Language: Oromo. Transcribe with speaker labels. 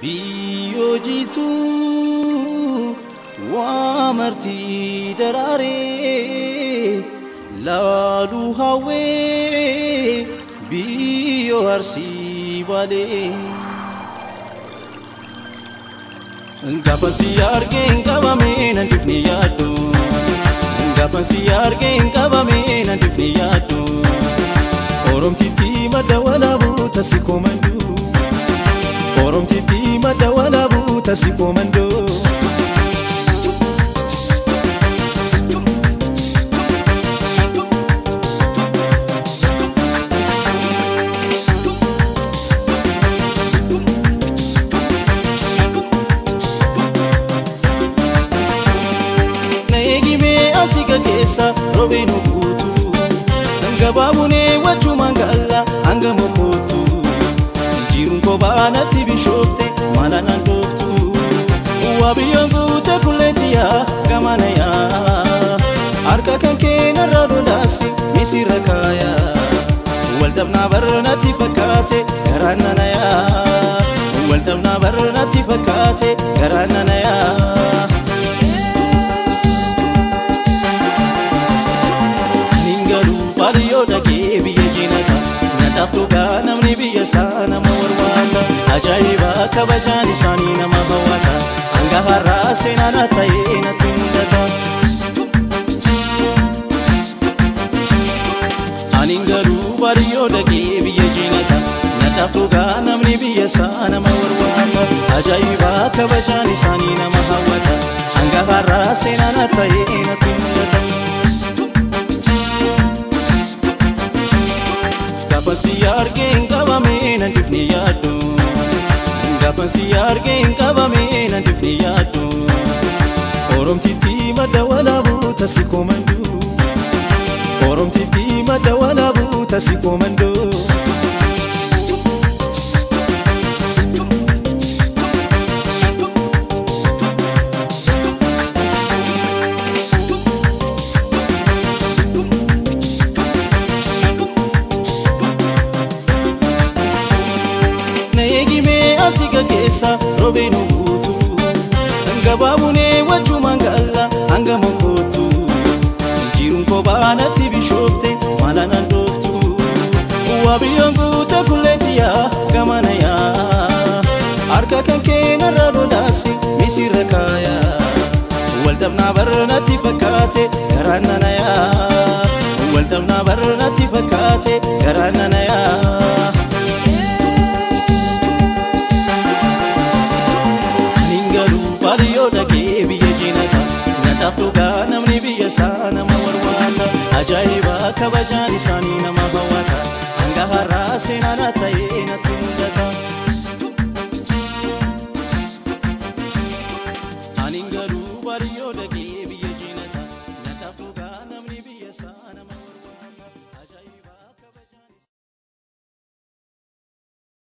Speaker 1: Biyojitu wamarti darare lalu hawe biyo harsi wale Gapan siarge ngabame nandifni yadu Gapan siarge ngabame nandifni yadu Orom titi madawala buta sikomandu Orom titi madawala buta sikomandu Asiga kesa robeno kutu Ngabamune wachumangala anga mokotu Jirun ko bana tibishofte malana ndoftu Wabiyongu takuletia kamana ya Arka kanke naradolasi misirakaya Waldabna barna tifakate garanana ya Waldabna barna tifakate garanana ya Bariyo dake biya jinata Nataftu ga namni biya sana mawarwata Ajaiba kabajani sani nama hawata Anga harase na nataye na tundata Aningaru bariyo dake biya jinata Nataftu ga namni biya sana mawarwata Ajaiba kabajani sani nama hawata Anga harase na nataye na tundata Gapan siarge ngabame nandifni yadu Gapan siarge ngabame nandifni yadu Orom titi madawala buta sikomandu Orom titi madawala buta sikomandu Asiga kesa robeno kutu Ngabamune wachumangala anga mokotu Jirun ko bana tibishofte malana ndoftu Wabiyongu takuletia kamana ya Arka kanke naradolasi misirakaya Waldabna barna tifakate garanana ya Waldabna barna tifakate garanana ya Bariyo dake biya jinata Nataftu ga namni biya sana mawarwata Ajaiba kabajani sani nama hawata Anga harase na nataye